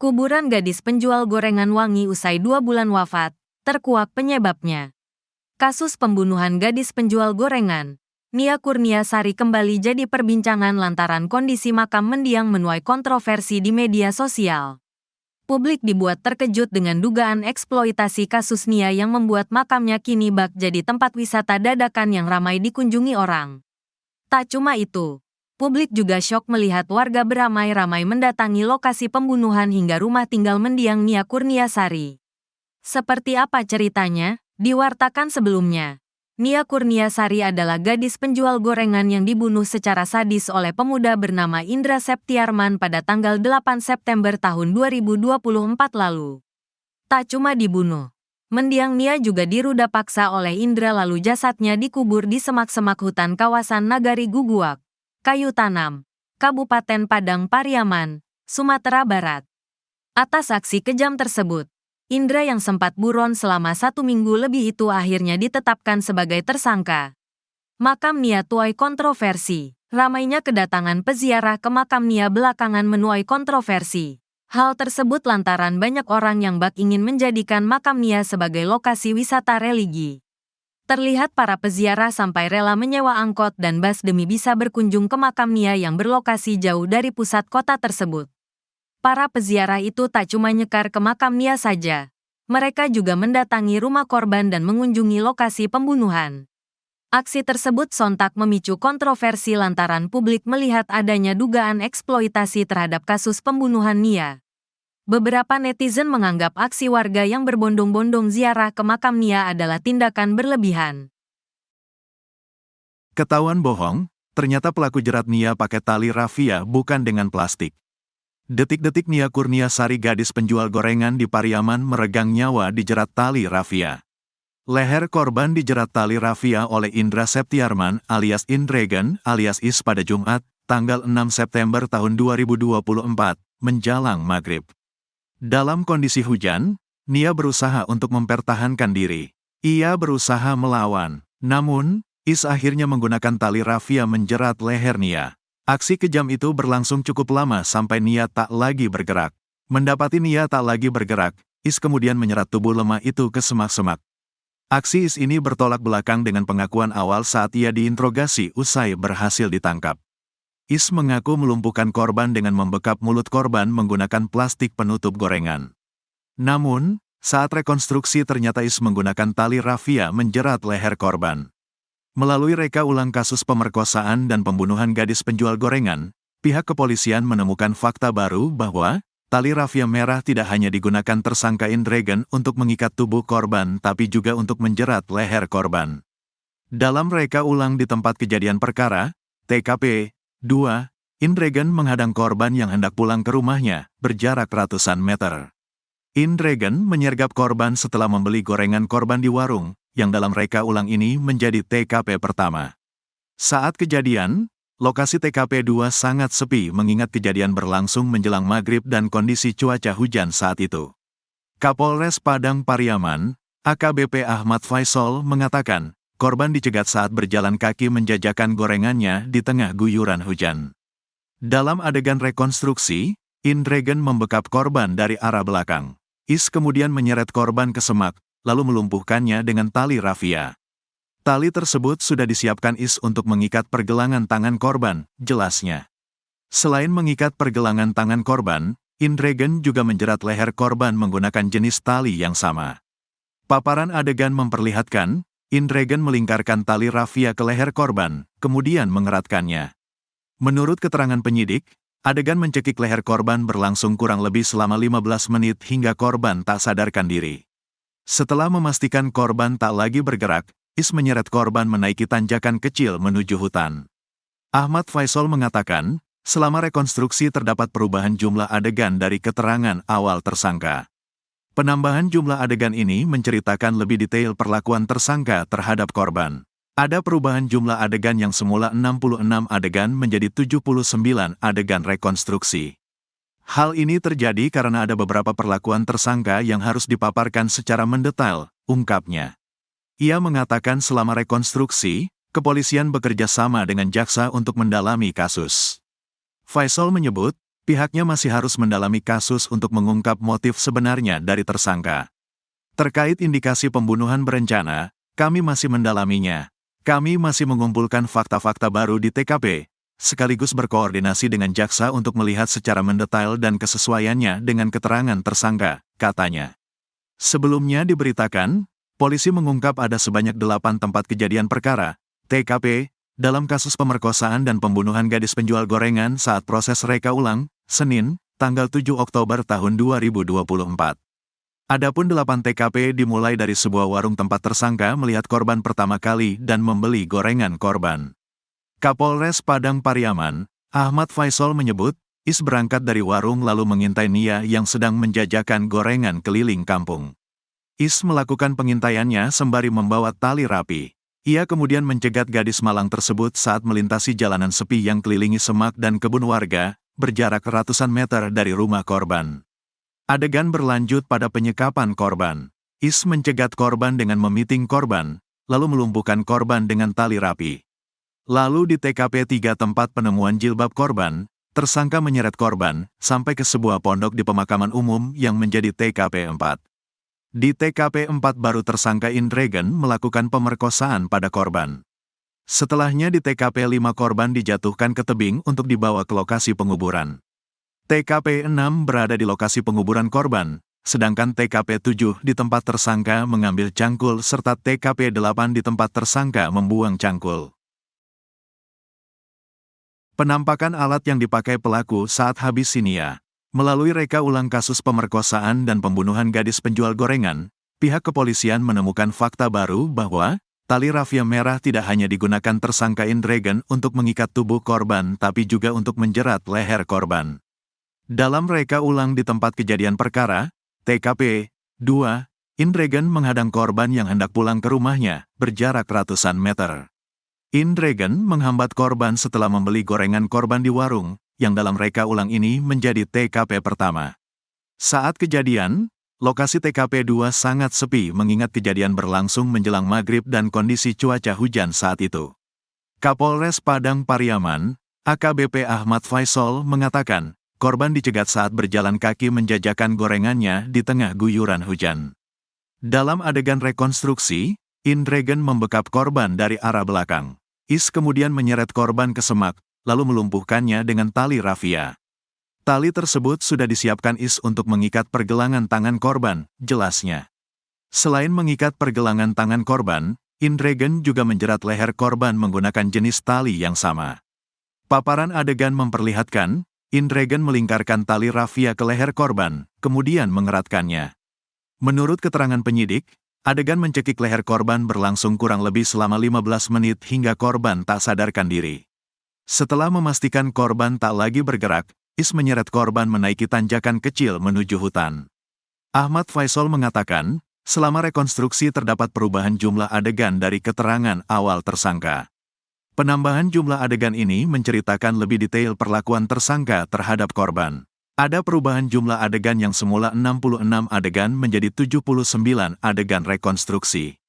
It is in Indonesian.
Kuburan gadis penjual gorengan wangi usai 2 bulan wafat, terkuak penyebabnya. Kasus pembunuhan gadis penjual gorengan, Nia Kurniasari kembali jadi perbincangan lantaran kondisi makam mendiang menuai kontroversi di media sosial. Publik dibuat terkejut dengan dugaan eksploitasi kasus Nia yang membuat makamnya kini bak jadi tempat wisata dadakan yang ramai dikunjungi orang. Tak cuma itu, publik juga syok melihat warga beramai-ramai mendatangi lokasi pembunuhan hingga rumah tinggal mendiang Nia Kurniasari. Seperti apa ceritanya? Diwartakan sebelumnya. Nia Kurniasari adalah gadis penjual gorengan yang dibunuh secara sadis oleh pemuda bernama Indra Septiarman pada tanggal 8 September tahun 2024 lalu. Tak cuma dibunuh, mendiang Nia juga diruda paksa oleh Indra lalu jasadnya dikubur di semak-semak hutan kawasan Nagari Guguak, Kayu Tanam, Kabupaten Padang Pariaman, Sumatera Barat. Atas aksi kejam tersebut, Indra yang sempat buron selama 1 minggu lebih itu akhirnya ditetapkan sebagai tersangka. Makam Nia tuai kontroversi. Ramainya kedatangan peziarah ke makam Nia belakangan menuai kontroversi. Hal tersebut lantaran banyak orang yang bak ingin menjadikan makam Nia sebagai lokasi wisata religi. Terlihat para peziarah sampai rela menyewa angkot dan bus demi bisa berkunjung ke makam Nia yang berlokasi jauh dari pusat kota tersebut. Para peziarah itu tak cuma nyekar ke makam Nia saja. Mereka juga mendatangi rumah korban dan mengunjungi lokasi pembunuhan. Aksi tersebut sontak memicu kontroversi lantaran publik melihat adanya dugaan eksploitasi terhadap kasus pembunuhan Nia. Beberapa netizen menganggap aksi warga yang berbondong-bondong ziarah ke makam Nia adalah tindakan berlebihan. Ketahuan bohong, ternyata pelaku jerat Nia pakai tali rafia bukan dengan plastik. Detik-detik Nia Kurniasari gadis penjual gorengan di Pariaman meregang nyawa dijerat tali rafia. Leher korban dijerat tali rafia oleh Indra Septiarman alias Indregen alias Is pada Jumat, tanggal 6 September tahun 2024, menjelang maghrib. Dalam kondisi hujan, Nia berusaha untuk mempertahankan diri. Ia berusaha melawan, namun, Is akhirnya menggunakan tali rafia menjerat leher Nia. Aksi kejam itu berlangsung cukup lama sampai Nia tak lagi bergerak. Mendapati Nia tak lagi bergerak, Is kemudian menyerat tubuh lemah itu ke semak-semak. Aksi Is ini bertolak belakang dengan pengakuan awal saat ia diinterogasi usai berhasil ditangkap. Is mengaku melumpuhkan korban dengan membekap mulut korban menggunakan plastik penutup gorengan. Namun, saat rekonstruksi ternyata Is menggunakan tali rafia menjerat leher korban. Melalui reka ulang kasus pemerkosaan dan pembunuhan gadis penjual gorengan, pihak kepolisian menemukan fakta baru bahwa tali rafia merah tidak hanya digunakan tersangka Indregen untuk mengikat tubuh korban tapi juga untuk menjerat leher korban. Dalam reka ulang di tempat kejadian perkara, TKP 2, Indregen menghadang korban yang hendak pulang ke rumahnya, berjarak ratusan meter. Indregen menyergap korban setelah membeli gorengan korban di warung, yang dalam reka ulang ini menjadi TKP pertama. Saat kejadian, lokasi TKP 2 sangat sepi mengingat kejadian berlangsung menjelang maghrib dan kondisi cuaca hujan saat itu. Kapolres Padang Pariaman, AKBP Ahmad Faisal mengatakan, korban dicegat saat berjalan kaki menjajakan gorengannya di tengah guyuran hujan. Dalam adegan rekonstruksi, Indregen membekap korban dari arah belakang. Is kemudian menyeret korban ke semak, lalu melumpuhkannya dengan tali rafia. Tali tersebut sudah disiapkan Is untuk mengikat pergelangan tangan korban, jelasnya. Selain mengikat pergelangan tangan korban, Indregen juga menjerat leher korban menggunakan jenis tali yang sama. Paparan adegan memperlihatkan, Indregen melingkarkan tali rafia ke leher korban, kemudian mengeratkannya. Menurut keterangan penyidik, adegan mencekik leher korban berlangsung kurang lebih selama 15 menit hingga korban tak sadarkan diri. Setelah memastikan korban tak lagi bergerak, Is menyeret korban menaiki tanjakan kecil menuju hutan. Ahmad Faisal mengatakan, selama rekonstruksi terdapat perubahan jumlah adegan dari keterangan awal tersangka. Penambahan jumlah adegan ini menceritakan lebih detail perlakuan tersangka terhadap korban. Ada perubahan jumlah adegan yang semula 66 adegan menjadi 79 adegan rekonstruksi. Hal ini terjadi karena ada beberapa perlakuan tersangka yang harus dipaparkan secara mendetail, ungkapnya. Ia mengatakan selama rekonstruksi, kepolisian bekerja sama dengan jaksa untuk mendalami kasus. Faisal menyebut, Pihaknya masih harus mendalami kasus untuk mengungkap motif sebenarnya dari tersangka. Terkait indikasi pembunuhan berencana, kami masih mendalaminya. Kami masih mengumpulkan fakta-fakta baru di TKP, sekaligus berkoordinasi dengan jaksa untuk melihat secara mendetail dan kesesuaiannya dengan keterangan tersangka, katanya. Sebelumnya diberitakan, polisi mengungkap ada sebanyak 8 tempat kejadian perkara, TKP, dalam kasus pemerkosaan dan pembunuhan gadis penjual gorengan saat proses reka ulang, Senin, tanggal 7 Oktober tahun 2024. Adapun 8 TKP dimulai dari sebuah warung tempat tersangka melihat korban pertama kali dan membeli gorengan korban. Kapolres Padang Pariaman, Ahmad Faisal menyebut, Is berangkat dari warung lalu mengintai Nia yang sedang menjajakan gorengan keliling kampung. Is melakukan pengintaiannya sembari membawa tali rapi. Ia kemudian mencegat gadis malang tersebut saat melintasi jalanan sepi yang kelilingi semak dan kebun warga, berjarak ratusan meter dari rumah korban. Adegan berlanjut pada penyekapan korban. Is mencegat korban dengan memiting korban, lalu melumpuhkan korban dengan tali rapi. Lalu di TKP 3 tempat penemuan jilbab korban, tersangka menyeret korban sampai ke sebuah pondok di pemakaman umum yang menjadi TKP 4. Di TKP 4 baru tersangka Indregen melakukan pemerkosaan pada korban. Setelahnya di TKP 5 korban dijatuhkan ke tebing untuk dibawa ke lokasi penguburan. TKP 6 berada di lokasi penguburan korban, sedangkan TKP 7 di tempat tersangka mengambil cangkul serta TKP 8 di tempat tersangka membuang cangkul. Penampakan alat yang dipakai pelaku saat habis Nia. Melalui reka ulang kasus pemerkosaan dan pembunuhan gadis penjual gorengan, pihak kepolisian menemukan fakta baru bahwa tali rafia merah tidak hanya digunakan tersangka Indregen untuk mengikat tubuh korban tapi juga untuk menjerat leher korban. Dalam reka ulang di tempat kejadian perkara, TKP 2, Indregen menghadang korban yang hendak pulang ke rumahnya, berjarak ratusan meter. Indregen menghambat korban setelah membeli gorengan korban di warung, yang dalam reka ulang ini menjadi TKP pertama. Saat kejadian, lokasi TKP 2 sangat sepi mengingat kejadian berlangsung menjelang maghrib dan kondisi cuaca hujan saat itu. Kapolres Padang Pariaman, AKBP Ahmad Faisal mengatakan, korban dicegat saat berjalan kaki menjajakan gorengannya di tengah guyuran hujan. Dalam adegan rekonstruksi, Indregen membekap korban dari arah belakang. Is kemudian menyeret korban ke semak, lalu melumpuhkannya dengan tali rafia. Tali tersebut sudah disiapkan Is untuk mengikat pergelangan tangan korban, jelasnya. Selain mengikat pergelangan tangan korban, Indregen juga menjerat leher korban menggunakan jenis tali yang sama. Paparan adegan memperlihatkan, Indregen melingkarkan tali rafia ke leher korban, kemudian mengeratkannya. Menurut keterangan penyidik, adegan mencekik leher korban berlangsung kurang lebih selama 15 menit hingga korban tak sadarkan diri. Setelah memastikan korban tak lagi bergerak, Is menyeret korban menaiki tanjakan kecil menuju hutan. Ahmad Faisal mengatakan, selama rekonstruksi terdapat perubahan jumlah adegan dari keterangan awal tersangka. Penambahan jumlah adegan ini menceritakan lebih detail perlakuan tersangka terhadap korban. Ada perubahan jumlah adegan yang semula 66 adegan menjadi 79 adegan rekonstruksi.